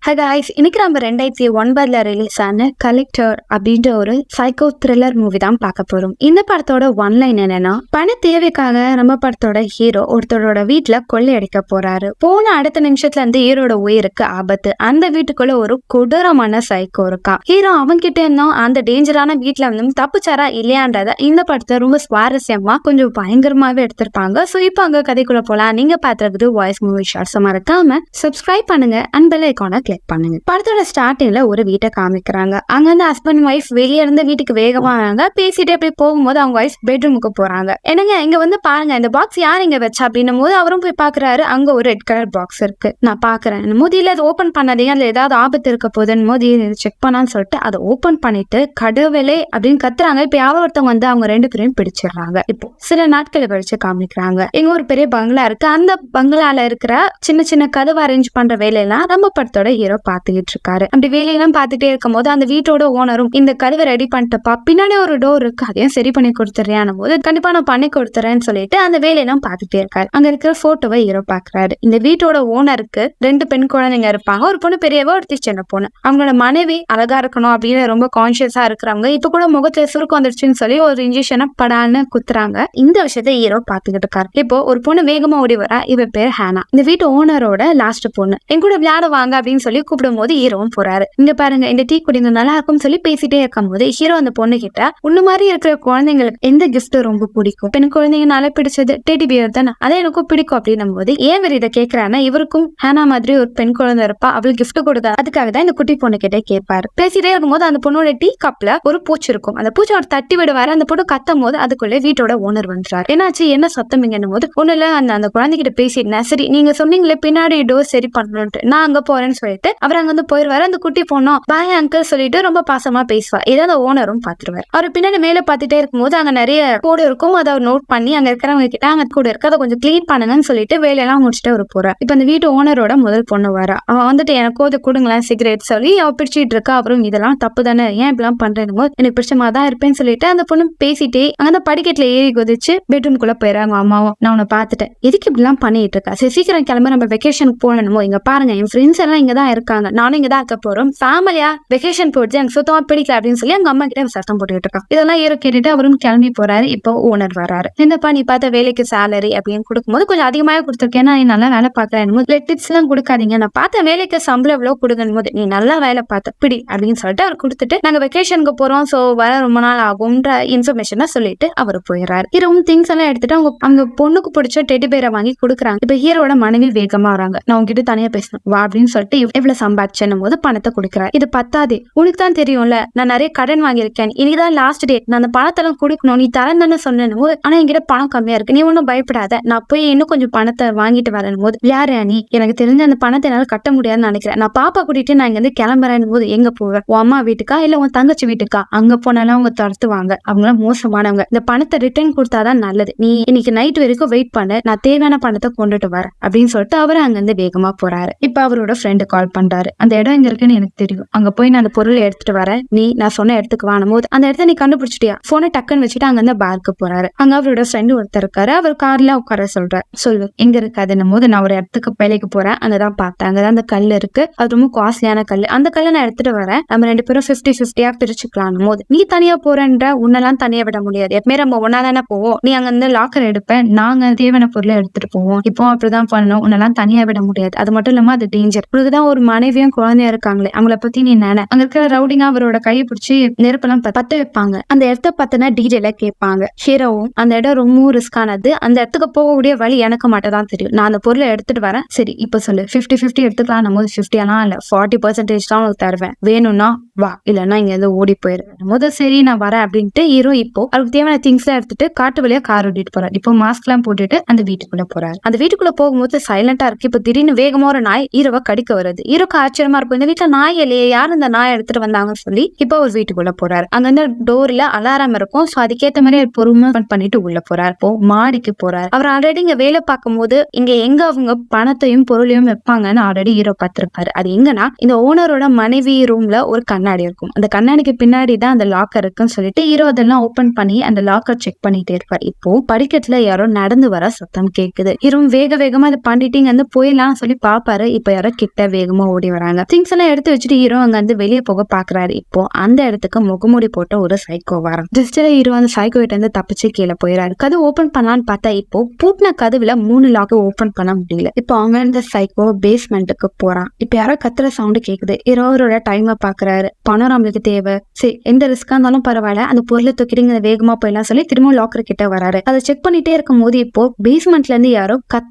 High guys, இன்னைக்கு நம்ம 2009 release ஆன கலெக்டர் அப்படின்ற ஒரு சைக்கோ த்ரில்லர் மூவி தான் பார்க்க போறோம். இந்த படத்தோட ஒன்லைன் என்னன்னா, பண தேவைக்காக நம்ம படத்தோட ஹீரோ ஒருத்தரோட வீட்டுல கொள்ளையடிக்க போறாரு. போன அடுத்த நிமிஷத்துல இருந்து ஹீரோட உயிருக்கு ஆபத்து. அந்த வீட்டுக்குள்ள ஒரு கொடூரமான சைக்கோ இருக்கா. ஹீரோ அவன்கிட்ட இருந்தும் அந்த டேஞ்சரான வீட்டுல வந்து தப்புச்சாரா இல்லையான்றத இந்த படத்தை ரொம்ப சுவாரஸ்யமா கொஞ்சம் பயங்கரமாவே எடுத்திருப்பாங்க. சோ இப்போ அங்க கதைக்குள்ள போலாம். நீங்க பாத்துறது வாய்ஸ் மூவி ஷார்ட்ஸ். மறக்காம சப்ஸ்கிரைப் பண்ணுங்க அண்ட் பெல் ஐகானை கிளிக் பண்ணுங்க. படத்தோட ஸ்டார்டிங்ல ஒரு வீட்டை காமிக்கிறாங்க. அங்க வந்து ஹஸ்பண்ட் ஒய்ஃப் வெளியே இருந்து வீட்டுக்கு வேகமா வராங்க. பேசிட்டு அப்படி போகும்போது அவங்க ஒய்ஃப் பெட்ரூமுக்கு போறாங்க. என்னங்க இங்க வந்து பாருங்க, இந்த பாக்ஸ் யார் இங்க வச்சா அப்படின்னும் போது அவரும் போய் பாக்குறாரு. அங்க ஒரு ரெட் கலர் பாக்ஸ் இருக்கு. நான் பாக்குறேன் போது இல்ல அதை ஓபன் பண்ணாதீங்க, அதுல ஏதாவது ஆபத்து இருக்க போதுன்னு போது செக் பண்ணான்னு சொல்லிட்டு அதை ஓபன் பண்ணிட்டு கடவுளே அப்படின்னு கத்துறாங்க. இப்ப யாரோ ஒருத்தவங்க வந்து அவங்க ரெண்டு பேரையும் பிடிச்சிடுறாங்க. இப்போ சில நாட்கள் கழிச்சு காமிக்கிறாங்க. இங்க ஒரு பெரிய பங்களா இருக்கு. அந்த பங்களால இருக்கிற சின்ன சின்ன கதவு அரேஞ்ச் பண்ற வேலையெல்லாம் நம்ம படத்தோட ஹீரோ பாத்துக்கிட்டு இருக்காரு. அப்படி வேலையெல்லாம் பாத்துட்டே இருக்கும் போது அந்த வீட்டோட ஓனரும் இந்த கதவை ரெடி பண்ணிட்டப்பா, பின்னாடி ஒரு டோர் இருக்கு, அதையும் சரி பண்ணி கொடுத்துறேன் போது கண்டிப்பா நான் பண்ணி கொடுத்துறேன்னு சொல்லிட்டு அந்த வேலையெல்லாம் பாத்துட்டே இருக்காரு. அங்க இருக்கிற போட்டோவை ஹீரோ பாக்குறாரு. இந்த வீட்டோட ஓனருக்கு 2 பெண் குழந்தைங்க இருப்பாங்க. ஒரு பொண்ணு பெரியவ, ஒருத்தி சின்ன பொண்ணு. அவங்களோட மனைவி அழகா இருக்கணும் அப்படின்னு ரொம்ப கான்சியஸா இருக்கிறவங்க. இப்ப கூட முகத்துல சுருக்கம் வந்துருச்சுன்னு சொல்லி ஒரு இன்ஜெக்ஷனை படான்னு குத்துறாங்க. இந்த விஷயத்த ஹீரோ பாத்துக்கிட்டு இருக்காரு. இப்போ ஒரு பொண்ணு வேகமா ஓடி வரா. இவ பேர் ஹானா. இந்த வீட்டு ஓனரோட லாஸ்ட் பொண்ணு. என் கூட விளையாட வாங்க அப்படின்னு சொல்லி கூப்பிடும் போது ஹீரோவும் போறாரு. இங்க பாருங்க, இந்த டீ குடிங்க நல்லா இருக்கும் சொல்லி பேசிட்டே இருக்கும் போது ஹீரோ அந்த பொண்ணு கிட்ட உன்ன மாதிரி இருக்கிற குழந்தைங்களுக்கு எந்த கிஃப்ட் ரொம்ப பிடிக்கும்? பெண் குழந்தைங்கனால பிடிச்சது டெடி பியர் தானே, அதே எனக்கும் பிடிக்கும் அப்படின்னும் போது ஏன் இவர் இதை கேட்கிறான்னா, இவருக்கும் ஹானா மாதிரி ஒரு பெண் குழந்தை இருப்பா, அவளுக்கு கிஃப்ட் கொடுத்தா அதுக்காக தான் இந்த குட்டி பொண்ணு கிட்டே கேட்பாரு. பேசிட்டே இருக்கும்போது அந்த பொண்ணோட டீ கப்ல ஒரு பூச்சி இருக்கும். அந்த பூச்சி அவர் தட்டி விடுவாரு. அந்த பொண்ணு கத்தும் போது அதுக்குள்ளே வீட்டோட ஓனர் வந்துறாரு. என்னாச்சு, என்ன சத்தமிங்கன்னும் போது ஒண்ணு இல்ல, அந்த குழந்தைகிட்ட பேசிட்டேன். சரி நீங்க சொன்னீங்களே பின்னாடி டோர் சரி பண்ணணும்ட்டு, நான் அங்க போறேன்னு சொல்லிட்டு அவர் அங்க வந்து போயிருவாரு. அந்த குட்டி பொண்ணும் பாய் அங்கிள் சொல்லிட்டு ரொம்ப பாசமா பேசுவா. இதை அந்த ஓனரும் பாத்துருவாரு. அவர் பின்னாடி மேல பாத்துட்டே இருக்கும்போது அங்க நிறைய கோடு இருக்கும். அதை அவர் நோட் பண்ணி அங்க இருக்கிறவங்க கிட்ட அங்க கூட இருக்கு, அதை கொஞ்சம் கிளீன் பண்ணுங்கன்னு சொல்லிட்டு வேலையெல்லாம் முடிச்சுட்டு அவர் போறார். இப்ப அந்த வீட்டு ஓனரோட முதல் பொண்ணு வரா. அவன் வந்துட்டு எனக்கு அதை கொடுங்களேன் சிகரெட் சொல்லி அவ பிடிச்சிட்டு இருக்கா. அவரும் இதெல்லாம் தப்பு தானே, ஏன் இப்பெல்லாம் பண்றேன் போது எனக்கு பிடிச்சமா தான் இருப்பேன்னு சொல்லிட்டு அந்த பொண்ணு பேசிட்டே அங்க படிக்கட்டுல ஏறி குதிச்சு பெட்ரூம்குள்ள போயிறாங்க. அம்மாவும் நான் உன்னை பாத்துட்டேன், எதுக்கு இப்படி எல்லாம் பண்ணிட்டு இருக்கா, சரி சீக்கிரம் கிளம்ப நம்ம வெக்கேஷனுக்கு போகணுமோ, இங்க பாருங்க என் ஃப்ரெண்ட்ஸ் எல்லாம் இங்கதான் இருக்காங்க, நானும் இங்கதான் இருக்க போறோம், ஃபேமிலியா வெக்கேஷன் போயிடுச்சு, எனக்கு சுத்தமா பிடிக்கல அப்படின்னு சொல்லி அவங்க அம்மா கிட்ட சத்தம் போட்டுட்டு இருக்கா. இதெல்லாம் ஹீரோ கேட்டுட்டு அவரும் கிளம்பி போறாரு. இப்போ ஓனர் வராரு. என்னப்பா நீ பார்த்த வேலைக்கு சேலரி அப்படின்னு கொடுக்கும்போது கொஞ்சம் அதிகமாக கொடுத்துருக்கேன், நீ நல்லா வேலை பார்க்கறேன், டிப்ஸ் எல்லாம் கொடுக்காதீங்க, நான் பார்த்த வேலைக்கு சம்பளம் எவ்வளவு கொடுக்கணும் போது நீ நல்லா வேலை பார்த்த பிடி அப்படின்னு சொல்லிட்டு அவர் கொடுத்துட்டு நாங்க வெக்கேஷனுக்கு போறோம், சோ வர ரொம்ப நாள் ஆகும்ன்ற இன்ஃபர்மேஷனை சொல்லிட்டு அவர் போயிடுறாரு. ஹீரோவும் திங்ஸ் எல்லாம் எடுத்துட்டு அவங்க பொண்ணுக்கு பிடிச்ச டெடி பேரை வாங்கி கொடுக்குறாங்க. இப்ப ஹீரோட மனைவி வேகமா வராங்க. நான் உங்ககிட்ட தனியா பேசணும் வா அப்படின்னு சொல்லிட்டு எவ்வளவு சம்பாதிச்சேன்னும் போது பணத்தை கொடுக்குறாரு. இது பத்தாது, உனக்கு தான் தெரியும்ல நான் நிறைய கடன் வாங்கியிருக்கேன், இன்னைக்குதான் லாஸ்ட் டேட், நான் அந்த பணத்தெல்லாம் கொடுக்கணும், நீ தரேன் தானே சொன்னேன் போது ஆனா என்கிட்ட பணம் கம்மியா இருக்கு, நீ ஒன்னும் பயப்படாத, நான் போய் இன்னும் கொஞ்சம் பணத்தை வாங்கிட்டு வரேன் போது யாரு நீ, எனக்கு தெரிஞ்ச அந்த பணத்தை என்னால கட்ட முடியாதுன்னு நினைக்கிறேன், நான் பாப்பா கூட்டிட்டு நான் இங்க இருந்து கிளம்புறேன் போது எங்க போவேன், உன் அம்மா வீட்டுக்கா இல்ல உன் தங்கச்சி வீட்டுக்கா, அங்க போனாலும் அவங்க துரத்துவாங்க, அவங்களாம் மோசமானவங்க, இந்த பணத்தை ரிட்டர்ன் கொடுத்தாதான் நல்லது, நீ இன்னைக்கு நைட் வரைக்கும் வெயிட் பண்ணு, நான் தேவையான பணத்தை கொண்டுட்டு வரேன் அப்படின்னு சொல்லிட்டு அவரு அங்க இருந்து வேகமா போறாரு. இப்ப அவரோட ஃப்ரெண்டு கால் பண்றாரு. அந்த இடம் எங்க இருக்குன்னு எனக்கு தெரியும், அங்க போய் நான் அந்த பொருளை எடுத்துட்டு வரேன், நீ நான் சொன்ன இடத்துக்கு வாணும் போது அந்த இடத்த நீ கண்டுபிடிச்சிட்டியா, போனை டக்குன்னு வச்சுட்டு அங்க இருந்து பார்க்கு போறாரு. அங்க அவரோட ஃப்ரெண்டு ஒருத்தர் இருக்காரு. அவர் கார்ல உட்கார சொல்றாரு. சொல்லு எங்க இருக்காதுன்னும் போது நான் ஒரு இடத்துக்கு வேலைக்கு போறேன், அங்கதான் பார்த்தேன், அங்கதான் அந்த கல் இருக்கு, அது ரொம்ப காஸ்ட்லியான கல், அந்த கல்லை நான் எடுத்துட்டு வரேன், நம்ம 2 பேரும் 50-50 பிரிச்சுக்கலாம் போது நீ தனியா போறேன்ற உன்னெல்லாம் தனியா விட முடியாது, எப்பவுமே நம்ம ஒன்னா தானே போவோம், நீ அங்க இருந்து லாக்கர் எடுப்பேன், நாங்க தேவையான பொருளை எடுத்துட்டு போவோம், இப்போ அப்படிதான் பண்ணணும், உன்னெல்லாம் தனியா விட முடியாது, அது மட்டும் இல்லாம அது டேஞ்சர், உனக்குதான் ஒரு மனைவியும் குழந்தையா இருக்காங்களே அவங்கள பத்தி நீ நினை, அங்க இருக்கிற ரவுடிங்க அவரோட கையை பிடிச்சி நெருப்பெல்லாம் பத்த வைப்பாங்க, அந்த இடத்த பத்தின டீடைல கேட்பாங்க. ஹீரோவும் அந்த இடம் ரொம்ப ரிஸ்கானது, அந்த இடத்துக்கு போகக்கூடிய வழி எனக்கு மட்டும் தான் தெரியும், நான் அந்த பொருளை எடுத்துட்டு வரேன், சரி இப்ப சொல்லு 50-50 எடுத்துக்கலாம், நம்ம 50 எல்லாம் இல்ல 40% தான் உனக்கு தருவேன், வேணும்னா வா, இல்லன்னா இங்க இருந்து ஓடி போயிருவேன் சரி நான் வரேன் அப்படின்ட்டு ஹீரோ இப்போ அவருக்கு தேவையான திங்ஸ் எல்லாம் எடுத்துட்டு காட்டு வழியா கார் ஓட்டிட்டு போறாரு. இப்போ மாஸ்க் எல்லாம் போட்டுட்டு அந்த வீட்டுக்குள்ள போறாரு. அந்த வீட்டுக்குள்ள போகும்போது சைலண்டா இருக்கு. இப்ப திடீர்னு வேகமா ஒரு நாய் ஹீரோவை கடிக்க வருது. ஹீரோக்கு ஆச்சரியமா இருக்கும், இந்த வீட்டுல நாய் இல்லையே, யாரு இந்த நாய் எடுத்துட்டு வந்தாங்கன்னு சொல்லி இப்போ ஒரு வீட்டுக்குள்ள போறாரு. அங்க வந்து டோர்ல அலாரம் இருக்கும், சோ அதுக்கேற்ற மாதிரி பொறுமை பண்ணிட்டு உள்ள போறாரு. இப்போ மாடிக்கு போறாரு. அவர் ஆல்ரெடி இங்க வேலை பார்க்கும் போது இங்க எங்க அவங்க பணத்தையும் பொருளையும் வைப்பாங்கன்னு ஆல்ரெடி ஹீரோ பார்த்திருப்பாரு. அது எங்கன்னா இந்த ஓனரோட மனைவி ரூம்ல ஒரு கண்ணாடி இருக்கும், அந்த கண்ணாடிக்கு பின்னாடி தான் அந்த லாக்கர் இருக்குன்னு சொல்லிட்டு ஹீரோ அதெல்லாம் ஓபன் பண்ணி அந்த லாக்கர் செக் பண்ணிட்டே இருப்பார். இப்போ படிக்கட்டுல யாரோ நடந்து வர சத்தம் கேக்குது. ஹீரோ வேகமா அதை பண்ணிட்டீங்க வந்து போயிடலாம் சொல்லி பாப்பாரு. இப்ப யாரோ கிட்ட வேக வேகமா ஓடி வராங்க. திங்ஸ் எல்லாம் எடுத்து வச்சுட்டு ஹீரோ அங்க வந்து வெளியே போக பாக்குறாரு. இப்போ அந்த இடத்துக்கு முகமூடி போட்ட ஒரு சைக்கோ வரான். ஜஸ்ட் ஹீரோ அந்த சைக்கோ கிட்ட இருந்து தப்பிச்சு கீழே போயிடாரு. கதவு ஓபன் பண்ணலான்னு பார்த்தா இப்போ பூட்டின கதவுல 3 லாக் ஓபன் பண்ண முடியல. இப்போ அவங்க இந்த சைக்கோ பேஸ்மெண்ட்டுக்கு போறான். இப்ப யாரோ கத்துற சவுண்ட் கேக்குது. ஹீரோரோட டைமை பாக்குறாரு. பணம் நம்மளுக்கு தேவை, சரி எந்த ரிஸ்கா இருந்தாலும் பரவாயில்ல, அந்த பொருளை தூக்கிட்டு வேகமா போயிடலாம் சொல்லி திரும்ப லாக்கர் கிட்ட வராரு. அதை செக் பண்ணிட்டே இருக்கும் போது இப்போ பேஸ்மெண்ட்ல இருந்து யாரோ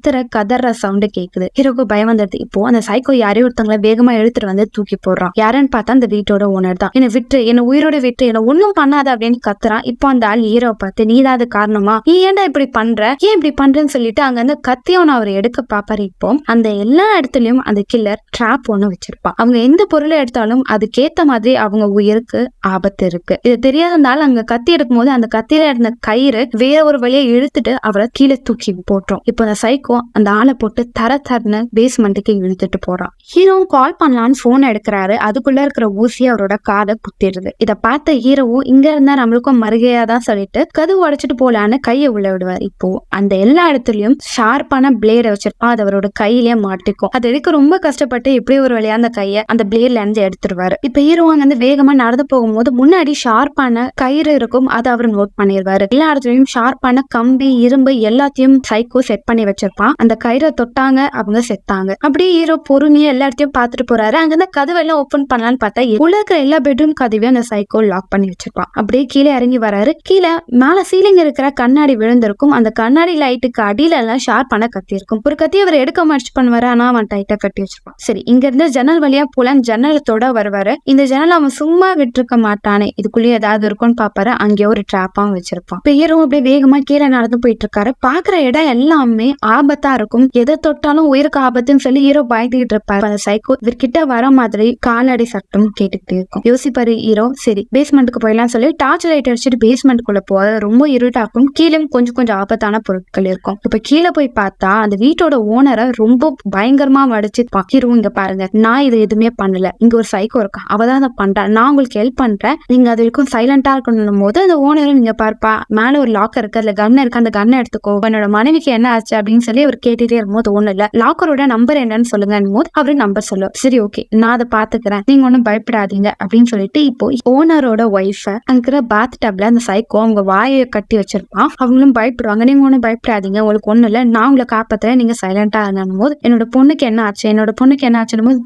கதற சவுண்ட் கேக்குது. ஹீரோக்கு பயம் வந்துடுது. இப்போ அந்த சைக்கோ யாரையும் ஒருத்தவங்களை வேகமா எடுத்துட்டு வந்து தூக்கி போடுறான். யாருன்னு பார்த்தா அந்த வீட்டோட ஓனர் தான். என்ன விட்டு, என்ன உயிரோட விட்டு, என்ன ஒண்ணும் பண்ணாத அப்படின்னு கத்துறான். இப்போ அந்த ஆள் ஹீரோ பார்த்து, நீதான் அது காரணமா, நீ ஏன்டா இப்படி பண்ற, ஏன் இப்படி பண்றேன்னு சொல்லிட்டு அங்க இருந்து கத்தியவன் அவர் எடுக்க பாப்பாரு. இப்போ அந்த எல்லா இடத்துலயும் அந்த கில்லர் ட்ராப் ஒண்ணு வச்சிருப்பான். அவங்க எந்த பொருளை எடுத்தாலும் அதுக்கேத்த மாதிரி அவங்க உயிருக்கு ஆபத்து இருக்கு. இது தெரியாதனால அங்க கத்தி எடுக்கும் போது அந்த கத்தியில இருந்த கயிறு வேற ஒரு வழியை இழுத்துட்டு அவரை கீழே தூக்கி போட்டுரும். இப்போ அந்த சைக்கோ அந்த ஆளை போட்டு தரன்னு பேஸ்மெண்ட்டுக்கு இழுத்துட்டு போறான். ஹீரோவும் கால் பண்ணலான்னு போன் எடுக்கிறாரு. அதுக்குள்ள இருக்கிற ஊசி அவரோட காதை குத்திடுது. இதை பார்த்த ஹீரோவும் இங்க இருந்தா நம்மளுக்கும் மறுகையாதான் சொல்லிட்டு கதவு உடைச்சிட்டு போலான்னு கையை உள்ள விடுவார். இப்போ அந்த எல்லா இடத்துலயும் ஷார்ப்பான பிளேடை வச்சிருப்பான். அது அவரோட கையிலேயே மாட்டிக்கும். அது எடுக்க ரொம்ப கஷ்டப்பட்டு இப்படி ஒரு வழியா அந்த கையை அந்த பிளேட்ல இருந்து எடுத்துருவாரு. இப்ப ஹீரோ அங்க வேகமா நடந்து போகும்போது முன்னாடி ஷார்ப்பான கயிறு இருக்கும். அதை அவர் நோட் பண்ணிடுவாரு. எல்லா இடத்துலயும் ஷார்ப்பான கம்பி, இரும்பு எல்லாத்தையும் சைக்கோ செட் பண்ணி வச்சிருப்பான். அந்த கயிறை தொட்டாங்க, அவங்க செத்தாங்க. அப்படியே ஹீரோ பொறுமையா எல்லா இடத்தையும் பார்த்துட்டு போறாரு. அங்க இருந்து கதவெல்லாம் ஓபன் பண்ணலான்னு பார்த்தா உள்ள இருக்கிற எல்லா பெட்ரூம் கதவையும் அந்த சைக்கோ லாக் பண்ணி வச்சிருப்பான். அப்படியே கீழே இறங்கி வராரு. கீழே மேல சீலிங் இருக்கிற கண்ணாடி விழுந்திருக்கும். அந்த கண்ணாடி லைட்டுக்கு அடியில எல்லாம் ஷார்ப்பான கத்தி இருக்கும். ஒரு கத்தி அவர் எடுக்க முயற்சி பண்ணுவாரு. ஆனா அவன் டைட்டா கட்டி வச்சிருப்பான். சரி, இங்க இருந்து ஜன்னல் வழியா போல ஜன்னலை தொட வருவாரு. இந்த ஜன்னல் அவன் சும்மா விட்டுருக்க மாட்டானே, இதுக்குள்ளேயே ஏதாவது இருக்கும்னு பாப்பாரு. அங்கேயே ஒரு ட்ராப்பாவும் வச்சிருப்பான். ஹீரோ அப்படியே வேகமா கீழே நடந்து போயிட்டு இருக்காரு. பாக்குற இடம் எல்லாமே ஆபத்தா இருக்கும். எதை தொட்டாலும் உயிருக்கு ஆபத்துன்னு சொல்லி ஹீரோ பயந்துகிட்டு இருப்பாரு. அந்த சைக்கோ இவர்கிட்ட வர மாதிரி காலடி சட்டம் கேட்டுக்கிட்டே இருக்கும். யோசிப்பாரு ஹீரோ, சரி பேஸ்மெண்ட்டுக்கு போயிடலாம் சொல்லி டார்ச் லைட் அடிச்சுட்டு பேஸ்மெண்ட்டுக்குள்ள போக ரொம்ப இருட்டாக்கும். கீழே கொஞ்சம் ஆபத்தான பொருட்கள் இருக்கும். இப்ப கீழே போய் பார்த்தா அந்த வீட்டோட ஓனரை ரொம்ப பயங்கரமா வடிச்சு ஹீரோ, இங்க பாருங்க, நான் இது எதுவுமே பண்ணல, இங்க ஒரு சைக்கோ இருக்கா, அவதான் அதை பண்றேன், நான் உங்களுக்கு ஹெல்ப் பண்றேன், நீங்க அது வரைக்கும் சைலண்டா இருக்கணும் போது அந்த ஓனரை நீங்க பார்ப்பா, மேல ஒரு லாக்கர் இருக்கு, அதுல கன் இருக்கு, அந்த கன்னை எடுத்துக்கோ, என்னோட மனைவிக்கு என்ன ஆச்சு அப்படின்னு சொல்லி அவர் கேட்டுட்டே இருக்கும்போது ஒண்ணு இல்ல, லாக்கரோட நம்பர் என்னன்னு சொல்லுங்க போது அவரு நம்பர் சொல்லுவார். சரி ஓகே, நான் அதை பாத்துக்கிறேன், நீங்க ஒன்னும் பயப்படாதீங்க அப்படின்னு சொல்லிட்டு இப்போ ஓனரோட ஒய்ஃப அங்கிற பாத் டப்ல அந்த சைக்கோ அவங்க வாயை கட்டி வச்சிருப்பான். அவங்களும் பயப்படுவாங்க. நீங்க ஒன்னும் பயப்படாதீங்க, உங்களுக்கு ஒண்ணு இல்ல, நான் உங்களை காப்பாத்துறேன், நீங்க சைலண்டா இருந்தும் போது என்னோட பொண்ணுக்கு என்ன ஆச்சு, என்னோட பொண்ணுக்கு என்ன ஆச்சுன்னு போது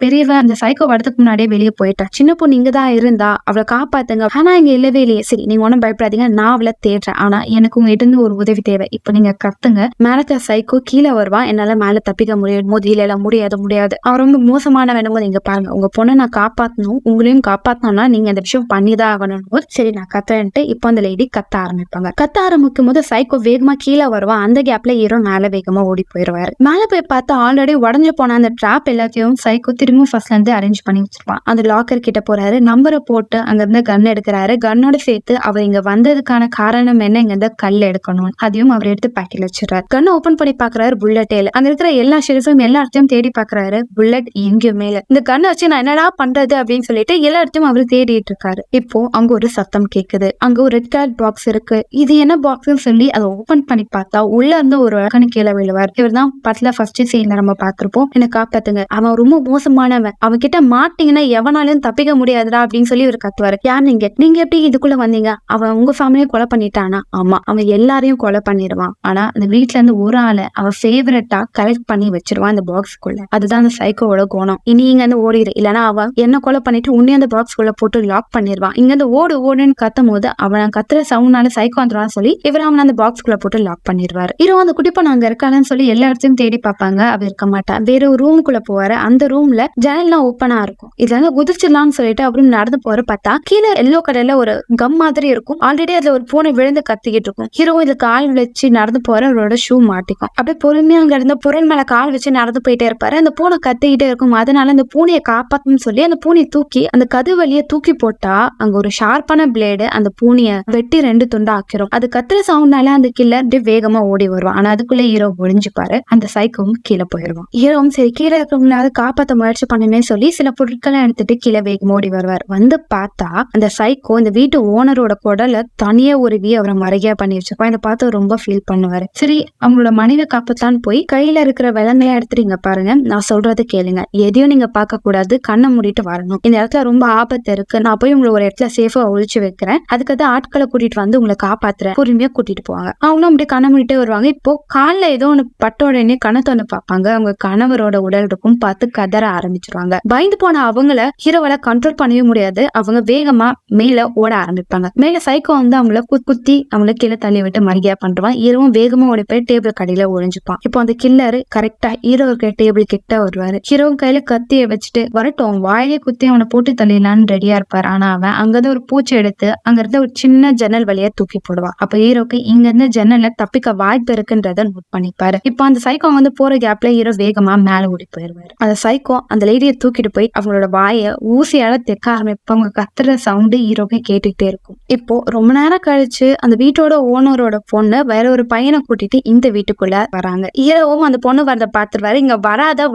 பெரியவ அந்த சைக்கோ வரதுக்கு முன்னாடியே வெளியே போயிட்டா, சின்ன பொண்ணு இங்கதான் இருந்தா, அவளை காப்பாத்துங்க, ஆனா இங்க இல்லவே இல்லையே. சரி, நீங்க ஒன்னும் பயப்படாதீங்க, நான் அவளை தேடுறேன், ஆனா எனக்கு உங்க இருந்து ஒரு உதவி தேவை, இப்ப நீங்க கத்துங்க. மேலத்த சைக்கோ கீழே வருவான், என்னால மேல தப்பிக்க முடியும் போது இல்ல முடியாது, அவன் ரொம்ப மோசமான வேணும் போது, இங்க பாருங்க, உங்க பொண்ணை நான் காப்பாத்தணும், உங்களையும் காப்பாத்தணும்னா நீங்க அந்த விஷயம் பண்ணிதான் ஆகணும் போது, சரி நான் கத்துறேன்ட்டு இப்போ அந்த லேடி கத்த ஆரம்பிப்பாங்க. கத்த ஆரம்பிக்கும் போது சைக்கோ வேகமா கீழே வருவான். அந்த கேப்ல ஹீரோ மேல வேகமா ஓடி போயிருவாரு. மேல போய் பார்த்தா ஆல்ரெடி உடஞ்சு போன அந்த ட்ராப் எல்லாத்தையும் சைக்கோ திரும்ப ஃபர்ஸ்ட்ல இருந்து அரேஞ்ச் பண்ணி வச்சிருப்பான். அந்த லாக்கர் கிட்ட போறாரு, நம்பரை போட்டு அங்க இருந்து கன் எடுக்கிறாரு. கன்னோட சேர்த்து அவர் இங்க வந்ததுக்கான காரணம் என்ன, இங்க இருந்து கல் எடுக்கணும், அதையும் அவர் எடுத்து பேக்கெட்ல வச்சிடறாரு. கன் ஓபன் பண்ணி பாக்குறாரு, புல்லட்டே இல்ல. அங்க இருக்கிற எல்லா ஷெல்ஃபும் எல்லா இடத்தையும் தேடி பாக்குறாரு, புல்லட் எங்கேயுமே இல்ல. இந்த கன் வச்சு நான் என்னடா பண்றது அப்படின்னு சொல்லிட்டு எல்லா இடத்தையும் அவர் தேடிட்டு இருக்காரு. இப்போ அங்க ஒரு சத்தம் கேக்குது. அங்க ஒரு ரெட் கலர் பாக்ஸ் இருக்கு. இது என்ன பாக்ஸ்ன்னு சொல்லி அதை ஓபன் பண்ணி பார்த்தா உள்ள இருந்து ஒரு வழக்கனு கீழே விழுவார். இவர் தான் படத்துல ஃபர்ஸ்ட் சீன்ல நம்ம பார்த்திருப்போம். என்ன காப்பாத்துங்க, அவன் ரொம்ப மோசமானவன், அவன் கிட்ட மாட்டீங்கன்னா எவனாலும் தப்பிக்க முடியாதுடா அப்படின்னு சொல்லி இவர் கத்துவாரு. யார் நீங்க எப்படி இதுக்குள்ள வந்தீங்க, அவன் உங்க ஃபேமிலியை கொலை பண்ணிட்டானா? ஆமா, அவன் எல்லாரையும் கொலை பண்ணிடுவான், ஆனா அந்த வீட்டுல இருந்து ஒரு ஆளை அவன் ஃபேவரட்டா கலெக்ட் பண்ணி வச்சிருவான் அந்த பாக்ஸ்க்குள்ள. அதுதான் அந்த சைக்கோவோட குணம். இனி இங்க இருந்து ஓடிடு, இல்லன்னா அவன் என்ன கொலை பண்ணிட்டு உன்னையும் அந்த பாக்ஸ்க்குள்ள போட்டு லாக் பண்ணிடுவான். இங்க இருந்து ஓடுன்னு கத்தும் போது அவன் கத்துற சவுண்ட்னால சைக்கோ வந்துடுவான்னு சொல்லி இவர் அவன் அந்த பாக்ஸ்க்குள்ள போட்டு லாக் பண்ணிடுவாரு. ஹீரோ அந்த குட்டிப்பா அங்க இருக்கான்னு சொல்லி எல்லா இடத்தையும் தேடி பார்ப்பாங்க. அவ இருக்க மாட்டான். வேற ஒரு ரூமுக்குள்ள போவாரு. அந்த ரூம்ல ஜன்னல்லாம் ஓப்பனா இருக்கும். இதுல இருந்து குதிச்சிடலாம்னு சொல்லிட்டு அவரும் நடந்து போற பார்த்தா கீழே எல்லோ கலர்ல ஒரு கம் மாதிரி இருக்கும். ஆல்ரெடி அதுல ஒரு பூனை விழுந்து கத்திக்கிட்டு இருக்கும். ஹீரோ இதுல கால் வச்சு நடந்து போற அவரோட ஷூ மாட்டிக்கும். அப்படியே பொறுமையா அங்க இருந்த பொருள் மேல கால் வச்சு நடந்து போயிட்டே இருப்பாரு. அந்த பூனை கத்திக்கிட்டே இருக்கும். அதனால அந்த பூனையை காப்பாத்தணும்னு சொல்லி அந்த பூனையை தூக்கி அந்த கது வழியை தூக்கி போட்டா அங்க ஒரு ஷார்ப்பான பிளேடு அந்த பூனையை வெட்டி 2 துண்டா ஆக்கிரும். அது கத்துற சவுண்ட்னால அந்த கில்லர் வேகமா ஓடி வருவான். ஆனா அதுக்குள்ள ஹீரோ ஒளிஞ்சுப்பாரு. அந்த சைக்கோவும் கீழே போயிருவான். ஹீரோவும் சரி கீழே இருக்கிறவங்களாவது காப்பாத்த முயற்சி பண்ணுமே சொல்லி சில பொருட்களை எடுத்துட்டு கீழே வேகமா ஓடி வருவார். வந்து பார்த்தா அந்த சைக்கோ இந்த வீட்டு ஓனரோட குடல தனியா உருவி அவரை மறைகையா பண்ணி வச்சிருப்பான். இதை பார்த்து ரொம்ப ஃபீல் பண்ணுவாரு. சரி அவங்களோட மனைவி காப்பாத்தான்னு போய் கையில இருக்கிற விலங்குகளை எடுத்துட்டு இங்க பாருங்க, நான் சொல்ற சொல்றதை கேளுங்க, எதையும் நீங்க பார்க்க கூடாது, கண்ணை மூடிட்டு வரணும், இந்த இடத்துல ரொம்ப ஆபத்து இருக்கு, நான் போய் உங்களை ஒரு இடத்துல சேஃபா ஒழிச்சு வைக்கிறேன், அதுக்கு தான் ஆட்களை கூட்டிட்டு வந்து உங்களை காப்பாத்துறேன், பொறுமையா கூட்டிட்டு போவாங்க. அவங்களும் அப்படியே கண்ணை மூடிட்டே வருவாங்க. இப்போ காலில் ஏதோ ஒண்ணு பட்ட உடனே கணத்தை ஒண்ணு பார்ப்பாங்க. அவங்க கணவரோட உடல் இருக்கும், பார்த்து கதற ஆரம்பிச்சிருவாங்க. பயந்து போன அவங்கள ஹீரோவால கண்ட்ரோல் பண்ணவே முடியாது. அவங்க வேகமா மேல ஓட ஆரம்பிப்பாங்க. மேல சைக்கோ வந்து அவங்கள குத்தி அவங்கள கீழே தள்ளி விட்டு மரியா பண்றான். ஹீரோவும் வேகமா ஓடி போய் டேபிள் கடையில ஒழிஞ்சுப்பான். இப்போ அந்த கில்லரு கரெக்டா ஹீரோ இருக்கிற டேபிள் கிட்ட வருவாரு. ஹீரோவும் கையில கத்தியை வச்சுட்டு வரட்டும், வாயிலே குத்தி அவனை போட்டு தள்ளிடலான்னு ரெடியா இருப்பாரு. ஆனா அவன் அங்கிருந்து ஒரு பூச்சி எடுத்து அங்க இருந்த ஒரு சின்ன ஜன்னல் வழியா தூக்கி போடுவான். அப்ப ஹீரோக்கு இங்க இருந்து ஜன்னல்ல தப்பிக்க வாய்ப்பு இருக்குன்றத நோட் பண்ணிப்பாரு. இப்போ அந்த சைக்கோ வந்து போற கேப்ல ஹீரோ வேகமா மேல ஓடி போயிருவாரு. அந்த சைக்கோ அந்த லேடியை தூக்கிட்டு போய் அவங்களோட வாயை ஊசியால தெக்க ஆரம்பிப்ப அவங்க கத்துற சவுண்டு ஹீரோக்கு கேட்டுக்கிட்டே இருக்கும். இப்போ ரொம்ப நேரம் கழிச்சு அந்த வீட்டோட ஓனரோட பொண்ணு வேற ஒரு பையனை கூட்டிட்டு இந்த வீட்டுக்குள்ள வராங்க. ஹீரோவும் அந்த பொண்ணு வரத பாத்துருவாரு. இங்க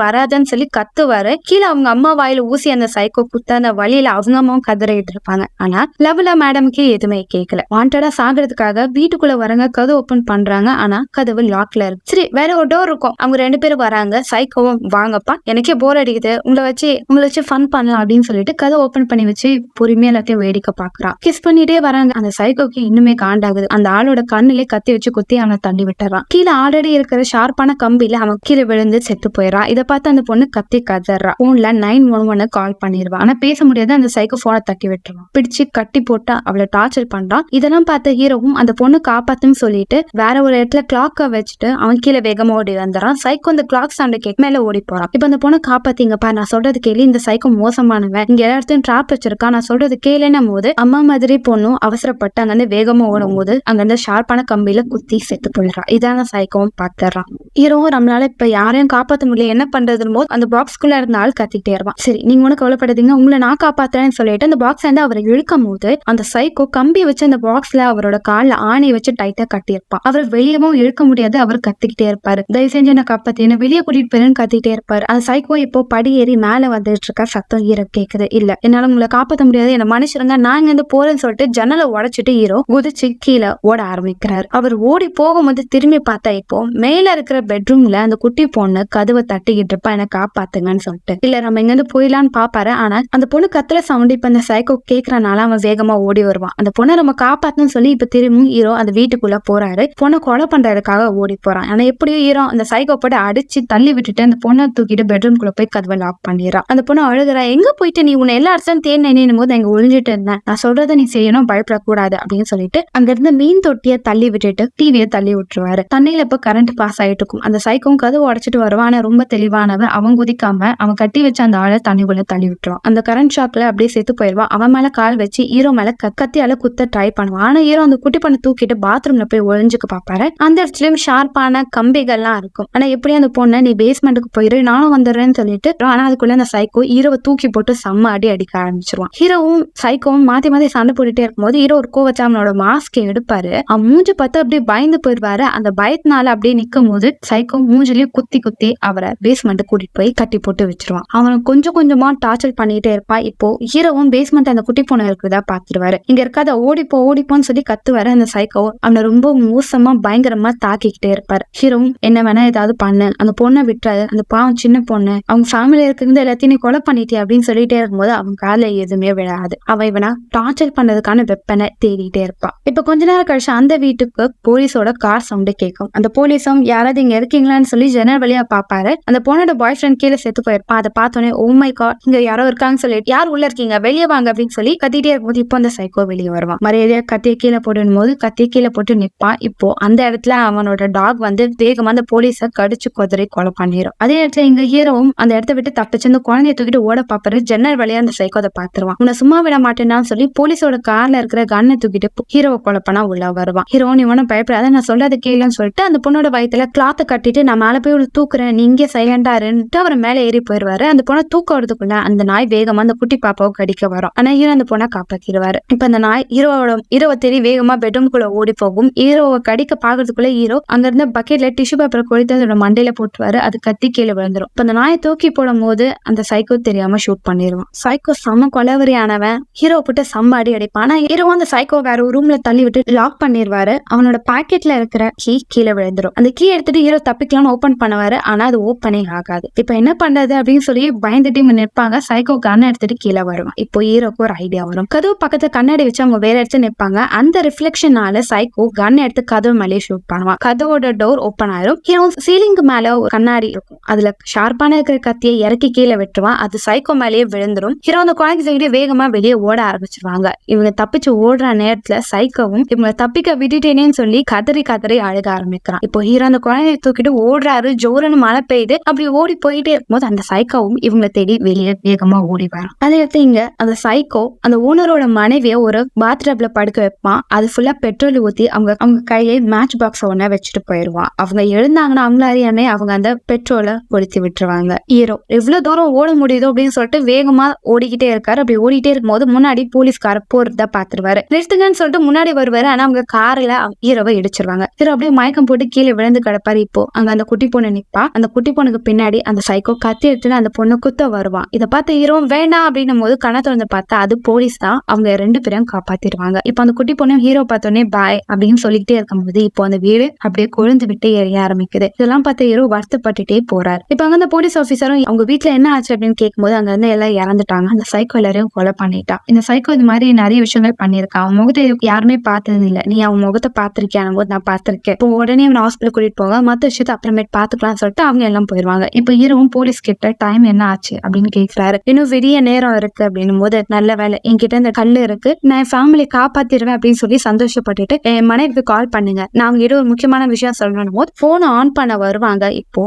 வராதன்னு சொல்லி கத்துவாரு. கீழே அவங்க அம்மா வாயில ஊசி அந்த சைக்கோ குத்த அந்த வழியில அவங்க அம்மாவும் கதறிட்டு இருப்பாங்க. ஆனா லவ்லா மேடம்க்கு எதுவுமே கேட்கல. வாண்டடா சாகிறதுக்காக வீட்டுக்குள்ள வரங்க, கதவு ஓபன் பண்றாங்க. ஆனா கதவு லாக்ல இருக்கு. சரி, வேற ஒரு டோர் இருக்கும். அவங்க 2 பேரும் வராங்க. சைக்கோவும் வாங்கப்பா, எனக்கே போர் அடிக்குது, உங்களை வச்சு ஃபன் பண்ணலாம் அப்படின்னு சொல்லிட்டு கதவை ஓபன் பண்ணி வச்சு பொறுமையா எல்லாத்தையும் வேடிக்கை பாக்குறான். கிஸ் பண்ணிட்டே வராங்க. அந்த சைக்கோக்கு இன்னுமே காண்டாகுது. அந்த ஆளோட கண்ணிலே கத்தி வச்சு குத்தி அவனை தள்ளி விட்டுறான். கீழே ஆல்ரெடி இருக்கிற ஷார்ப்பான கம்பியில அவன் கீழே விழுந்து செத்து போயிடறான். இதை பார்த்து அந்த பொண்ணு கத்தி கதறா. போன்ல 911 கால் பண்ணிடுவான். ஆனா பேச முடியாது. அந்த சைக்கோ போனை தட்டி விட்டுருவான். பிடிச்சு கட்டி போட்டு அவளை டார்ச்சர் பண்றான். இதெல்லாம் பார்த்த ஹீரோவும் அந்த பொண்ணு காப்பாத்துன்னு சொல்லிட்டு வேற ஒரு இடத்துல கிளாக்க வச்சுட்டு அவன் கீழே வேகமா ஓடி வந்துறான். சைக்கோ அந்த கிளாக் சவுண்ட் கேட்க மேல ஓடி போறான். இப்ப அந்த பொண்ணை காப்பாத்தீங்கப்பா, நான் சொல்றது கேளு, இந்த சைக்கோ மோசமானவன், இங்க எல்லா இடத்தையும் ட்ராப் வச்சிருக்கான், நான் சொல்றது கேளுன்னும் போது அம்மா மாதிரி பொண்ணும் அவசரப்பட்டு அங்கிருந்து வேகமா ஓடும் போது அங்க இருந்து ஷார்ப்பான கம்பியில குத்தி செத்து போயிடுறான். இதான சைக்கோவும் பாத்துறான். ஹீரோவும் நம்மளால இப்ப யாரையும் காப்பாத்த முடியல, என்ன பண்றதுன்னு போது அந்த பாக்ஸ்குள்ள இருந்த ஆள் கத்திக்கிட்டே இருப்பான். சரி, நீங்க ஒண்ணு கவலைப்படாதீங்க, உங்களை நான் காப்பாத்துறேன்னு சொல்லிட்டு அந்த பாக்ஸ் வந்து அவரை இழுக்கும் போது அந்த சைக்கோ கம்பி வச்சு அந்த பாக்ஸ்ல அவரோட கால்ல ஆணி வச்சு டைட்டா கட்டியிருப்பான். அவர் வெளியவும் இழுக்க முடியாது. அவர் கத்திக்கிட்டே இருப்பாரு. தயவு செஞ்சு என்ன காப்பாத்தி என்ன வெளியே கூட்டிட்டு போயிருன்னு கத்திக்கிட்டே இருப்பாரு. அந்த சைக்கோ இப்போ படி ஏறி மேல வந்துட்டு இருக்க சத்தம் ஹீரோ கேக்குது. இல்ல, என்னால உங்களை காப்பாத்த முடியாது, என்ன மனுஷருங்க, நான் இங்க இருந்து போறேன்னு சொல்லிட்டு ஜன்னலை உடைச்சிட்டு ஹீரோ குதிச்சு கீழே ஓட ஆரம்பிக்கிறாரு. அவர் ஓடி போகும்போது திரும்பி பார்த்தா இப்போ மேல இருக்கிற பெட்ரூம்ல அந்த குட்டி பொண்ணு கதவை தட்டிக்கிட்டு இருப்பா, என்ன காப்பாத்துங்கன்னு சொல்லிட்டு. இல்ல, நம்ம இங்க இருந்து போயிடலான்னு பாப்பாரு. ஆனா அந்த பொண்ணு கத்துற சவுண்ட் இப்ப அந்த சைக்கோ கேக்குறனால அவன் வேகமா ஓடி வருவான். அந்த பொண்ணை நம்ம காப்பாத்தணும்னு சொல்லி இப்ப திரும்பவும் ஹீரோ அந்த வீட்டுக்குள்ள போறாரு. பொண்ணை கொலை பண்றதுக்காக ஓடி போறான். ஆனா எப்படியோ ஹீரோ அந்த சைக்கோ போட்டு அடிச்சு தள்ளி விட்டுட்டு அந்த பொண்ணை தூக்கிட்டு பெட்ரூம்குள்ள போய் கதவை லாக் பண்ணிடுறான். அந்த பொண்ணு அழுகுறா, எங்க போயிட்டு நீ உன்னை எல்லா இடத்தையும் தேடினேன் போது எங்க ஒளிஞ்சிட்டு இருந்தேன், நான் சொல்றதை நீ செய்யணும், பயப்படக்கூடாது அப்படின்னு சொல்லிட்டு அங்க இருந்து மீன் தொட்டியை தள்ளி விட்டுட்டு டிவியை தள்ளி விட்டுருவாரு. தண்ணியில இப்ப கரண்ட் பாஸ் ஆயிட்டு இருக்கும். அந்த சைக்கோவும் கதவு உடைச்சிட்டு வருவான். ரொம்ப தெளிவானவன். அவன் குதிக்காம அவன் கட்டி வச்ச அந்த ஆளை தண்ணிக்குள்ள தள்ளி விட்டுருவான். அந்த கரண்ட் ஷாக்ல அப்படியே செத்து போயிடுவான். அவன் மேல கால் வச்சு ஹீரோ மேல கத்தியால குத்த ட்ரை பண்ணுவான். ஆனா ஹீரோ அந்த குட்டி பண்ண தூக்கிட்டு பாத்ரூம்ல போய் ஒழிஞ்சுக்க பாப்பாரு. அந்த இடத்துலயும் ஷார்ப்பான கம்பிகள்லாம் இருக்கும். ஆனா எப்படியும் அந்த பொண்ணை நீ பேஸ்மெண்ட்டுக்கு போயிரு, நானும் வந்துடுறேன்னு சொல்லிட்டு ஆனா அதுக்குள்ள அந்த சைக்கோ ஹீரோவை தூக்கி போட்டு செம்ம அடிக்க ஆரம்பிச்சிருவான். ஹீரோவும் சைக்கோவும் மாத்தி மாத்தி சண்டை போட்டுட்டே இருக்கும்போது ஹீரோ ஒரு கோவச்சா அவனோட மாஸ்க் எடுப்பாரு. அவன் மூஞ்சி பார்த்து அப்படியே பயந்து போயிடுவாரு. அந்த பயத்தினால அப்படியே நிக்கும் போது சைக்கோ மூஞ்சிலேயே குத்தி அவரை பேஸ்மெண்ட் கூட்டிட்டு போய் கட்டி போட்டு வச்சிருவான். அவனை கொஞ்சம் கொஞ்சமா டார்ச்சர் பண்ணிட்டே இருப்பான். இப்போ ஹீரோவும் பேஸ்மெண்ட் அந்த குட்டி பொண்ணு இருக்குதா பாத்துருவாரு. இங்க இருக்காத ஓடிப்போன்னு சொல்லி கத்துவாரு. அந்த சைக்கோ அவனை ரொம்ப மோசமா பயங்கரமா தாக்கிக்கிட்டே இருப்பாரு. ஹீரோவும் என்ன வேணா ஏதாவது பண்ணு, அந்த பொண்ணை விட்டுறாது, அந்த பாவம் சின்ன பொண்ணு, அவங்க ஃபேமிலியில இருக்கிறது எல்லாத்தையும் நீ கொலை பண்ணிட்டே அப்படின்னு சொல்லிட்டே இருக்கும்போது அவங்க கால எதுவுமே விழாது. அவன் இவனா டார்ச்சர் பண்றதுக்கான வெப்பனை தேடிட்டே இருப்பான். இப்ப கொஞ்ச நேரம் கழிச்சு அந்த வீட்டுக்கு போலீஸோட கார் சவுண்டு கேட்கும். அந்த போலீஸும் யாராவது இங்க இருக்கீங்களான்னு சொல்லி ஜன்னல் வழியா பாப்பாரு. அந்த பொண்ணோட பாய் ஃப்ரெண்ட் கீழே செத்து போயிருப்பான். அதை பார்த்தோன்னே ஓ மை காட், இங்க யாரோ இருக்காங்கன்னு சொல்லிட்டு யார் உள்ள இருக்கீங்க, வெளியே வாங்க அப்படின்னு சொல்லி கத்திட்டே இருக்கும்போது இப்போ அந்த சைக்கோ வெளியே வருவான். மரியாதையா கத்திய கீழே போடும் போது கத்திய கீழே போட்டு நிப்பான். இப்போ அந்த இடத்துல அவனோட டாக் வந்து வேகமா அந்த போலீஸை கடிச்சு கொதறி கொலை பண்ணிடும். அதே இடத்துல இங்க ஹீரோவும் அந்த இடத்த விட்டு தப்பிச்சு அந்த குழந்தைய தூக்கிட்டு ஓட பாப்பாரு. ஜன்னல் வழியா அந்த சைக்கோ அதை பாத்துருவான். உன்னை சும்மா விட மாட்டேன்னு சொல்லி போலீஸோட கார்ல இருக்கிற கண்ணை தூக்கிட்டு ஹீரோவை கொலை பண்ணா உள்ள வருவான். ஹீரோ நீ ஒன்னும் பயப்படாத, நான் சொல்றது கேளுன்னு சொல்லிட்டு அந்த பொண்ணோட வயித்துல கிளாத்தை கட்டிட்டு நான் மேல போய் ஒரு தூக்குறேன், நீ இங்கே சைலண்டா இருந்துட்டு அவர் மேல ஏறி போயிருவாரு. அந்த பொண்ணை தூக்க வரதுக்குள்ள அந்த நாய் வேகமா அந்த குட்டி பாப்பாவை கடிக்க வரும். ஆனா ஹீரோ அந்த பொண்ணை காப்பாத்திடுவாரு. இப்ப அந்த நாய் ஹீரோவை தேடி வேகமா பெட்ரூம்குள்ள ஓடி போகும். ஹீரோவை கடிக்க பாக்குறதுக்குள்ள ஹீரோ அங்க இருந்த பக்கெட்ல டிஷ்யூ பேப்பரை கொளுத்து அதோட மண்டையில போட்டுவாரு. அது கத்தி கீழே விழுந்துரும். இப்ப அந்த நாயை தூக்கி போடும் போது அந்த சைக்கோ தெரியாம ஷூட் பண்ணிடுவான். சைக்கோ செம்ம கொலவரியானவன். ஹீரோ போட்டு சம்பாடி அடிப்பான். ஆனா ஹீரோ அந்த சைக்கோ வேற ஒரு ரூம்ல தள்ளி விட்டு லாக் பண்ணிடுவாரு. அவனோட பாக்கெட்ல இருக்கிற கீ கீழே விழுந்துரும். அந்த கீ எடுத்துட்டு ஹீரோ தப்பிக்கலாம்னு ஓபன் பண்ணுவாரு. ஆனா அது ஓப்பனே ஆகாது. இருக்காது. இப்ப என்ன பண்றது அப்படின்னு சொல்லி பயந்துட்டு இவங்க நிற்பாங்க. சைக்கோ கன் எடுத்துட்டு கீழே வருவான். இப்போ ஹீரோக்கு ஒரு ஐடியா வரும். கதவு பக்கத்துல கண்ணாடி வச்சு அவங்க வேற இடத்துல நிற்பாங்க. அந்த ரிஃப்ளெக்ஷனால சைக்கோ கன் எடுத்து கதவு மேலே ஷூட் பண்ணுவான். கதவோட டோர் ஓப்பன் ஆயிரும். ஹீரோ சீலிங்க்கு மேல ஒரு கண்ணாடி இருக்கும். அதுல ஷார்ப்பான இருக்கிற கத்தியை இறக்கி கீழே விட்டுருவான். அது சைக்கோ மேலேயே விழுந்துரும். ஹீரோ அந்த குழந்தை சைடு வேகமா வெளியே ஓட ஆரம்பிச்சிருவாங்க. இவங்க தப்பிச்சு ஓடுற நேரத்துல சைக்கோவும் இவங்க தப்பிக்க விட்டுட்டேனேன்னு சொல்லி கதறி கதறி அழுக ஆரம்பிக்கிறான். இப்போ ஹீரோ அந்த குழந்தைய தூக்கிட்டு ஓடுறாரு. ஜோரன்னு மழை பெய்யுது. அப்படி ஓடி போயிட்டே இருக்கும்போது அந்த சைக்கோவும் இவங்களை தேடி வெளியே வேகமா ஓடி வரும். அதை எடுத்து இங்க அந்த சைக்கோ அந்த ஓனரோட மனைவிய ஒரு பாத்டப்ல படுக்க வைப்பான். அது ஃபுல்லா பெட்ரோல் ஊத்தி அவங்க கையை மேட்ச் பாக்ஸ் ஒண்ண வச்சுட்டு போயிருவான். அவங்க எழுந்தாங்கன்னா அவங்கள அறியாமே அவங்க அந்த பெட்ரோலை கொளுத்தி விட்டுருவாங்க. ஹீரோ எவ்வளவு தூரம் ஓட முடியுதோ அப்படின்னு சொல்லிட்டு வேகமா ஓடிக்கிட்டே இருக்காரு. அப்படி ஓடிட்டே இருக்கும்போது முன்னாடி போலீஸ்கார போறத பாத்துருவாரு. நிறுத்துங்கன்னு சொல்லிட்டு முன்னாடி வருவாரு. ஆனா அவங்க கார்ல ஹீரோவை இடிச்சிருவாங்க. ஹீரோ அப்படியே மயக்கம் போட்டு கீழே விழுந்து கிடப்பாரு. இப்போ அங்க அந்த குட்டி பொண்ணு நிப்பா. அந்த குட்டி பொண்ணுக்கு பின்னாடி அந்த சைக்கோ கத்தி எடுத்துட்டு அந்த பொண்ணு குத்த வருவான். இதை பார்த்து ஹீரோ வேண்டாம் அப்படின்னும் போது கண்ணை திறந்து பார்த்தா அது போலீஸ் தான். அவங்க 2 பேரையும் காப்பாத்திடுவாங்க. இப்போ அந்த குட்டி பொண்ணு ஹீரோ பார்த்தோன்னே பாய் அப்படின்னு சொல்லிக்கிட்டே இருக்கும்போது இப்போ அந்த வீடு அப்படியே கொழுந்து விட்டு எரிய ஆரம்பிக்குது. இதெல்லாம் பார்த்து ஹீரோ வருத்தப்பட்டுட்டே போறாரு. இப்போ அங்க அந்த போலீஸ் ஆபீசரும் அவங்க வீட்டுல என்ன ஆச்சு அப்படின்னு கேட்கும்போது அங்க இருந்து எல்லாம் இறந்துட்டாங்க. அந்த சைக்கோ எல்லாரையும் கொலை பண்ணிட்டான். இந்த சைக்கோ இது மாதிரி நிறைய விஷயங்கள் பண்ணிருக்கான். அவன் முகத்தை யாருமே பார்த்தது இல்ல. நீ அவன் முகத்தை பார்த்திருக்கேன் போது நான் பார்த்திருக்கேன். இப்போ உடனே அவன் ஹாஸ்பிட்டல் கூட்டிட்டு போக மத்த விஷயத்த அப்புறமேட்டு பாத்துக்கலாம்னு சொல்லிட்டு அவங்க எல்லாம் போயிருவாங்க. இப்போ ஹீரோவும் போலீஸ் கிட்ட டைம் என்ன ஆச்சு அப்படின்னு கேட்கிறாரு. இன்னும் விடிய நேரம் இருக்கு அப்படின்னும் போது நல்ல வேலை என்கிட்ட இந்த கல்லு இருக்கு, நான் என் ஃபேமிலி காப்பாத்திடுவேன் அப்படின்னு சொல்லி சந்தோஷப்பட்டுட்டு என் மனைவிக்கு கால் பண்ணுங்க, நான் அவங்க ஒரு முக்கியமான விஷயம் சொல்லணும் போது போனை ஆன் பண்ண வருவாங்க. இப்போ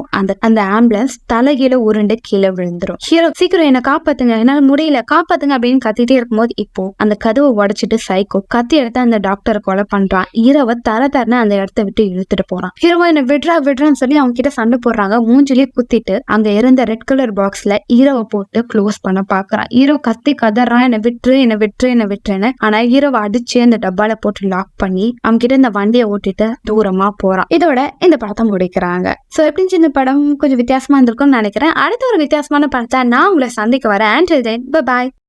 அந்த ஆம்புலன்ஸ் தலைகீழ உருண்டு கீழே விழுந்துரும். ஹீரோ சீக்கிரம் என்ன காப்பாத்துங்க, என்னால முடியல காப்பாத்துங்க அப்படின்னு கத்திட்டே இருக்கும்போது இப்போ அந்த கதவை உடைச்சிட்டு சைக்கோ கத்தி எடுத்து அந்த டாக்டரை கொலை பண்றான். ஹீரோவை தரன்னு அந்த இடத்த விட்டு இழுத்துட்டு போறான். ஹீரோவை என்ன விடுறான்னு சொல்லி அவங்க கிட்ட சண்டை போடுறாங்க. மூஞ்சிலே குத்திட்டு அங்க இருந்த ரெட் கலர் பாக்ஸ்ல ஹீரோவை போட்டு க்ளோஸ் பண்ண பாக்குறான். ஹீரோ கத்தி கதறான், என்ன விட்டுருன்னு. ஆனா ஹீரோவை அடிச்சு அந்த டப்பால போட்டு லாக் பண்ணி அவங்க கிட்ட இந்த வண்டியை ஓட்டிட்டு தூரமா போறான். இதோட இந்த படத்தை முடிக்கிறாங்க. சோ எப்படின்னு இந்த படம் கொஞ்சம் வித்தியாசமா இருந்திருக்கும்னு நினைக்கிறேன். அடுத்த ஒரு வித்தியாசமான படத்தை நான் உங்களை சந்திக்க வரேன். Until then, bye bye.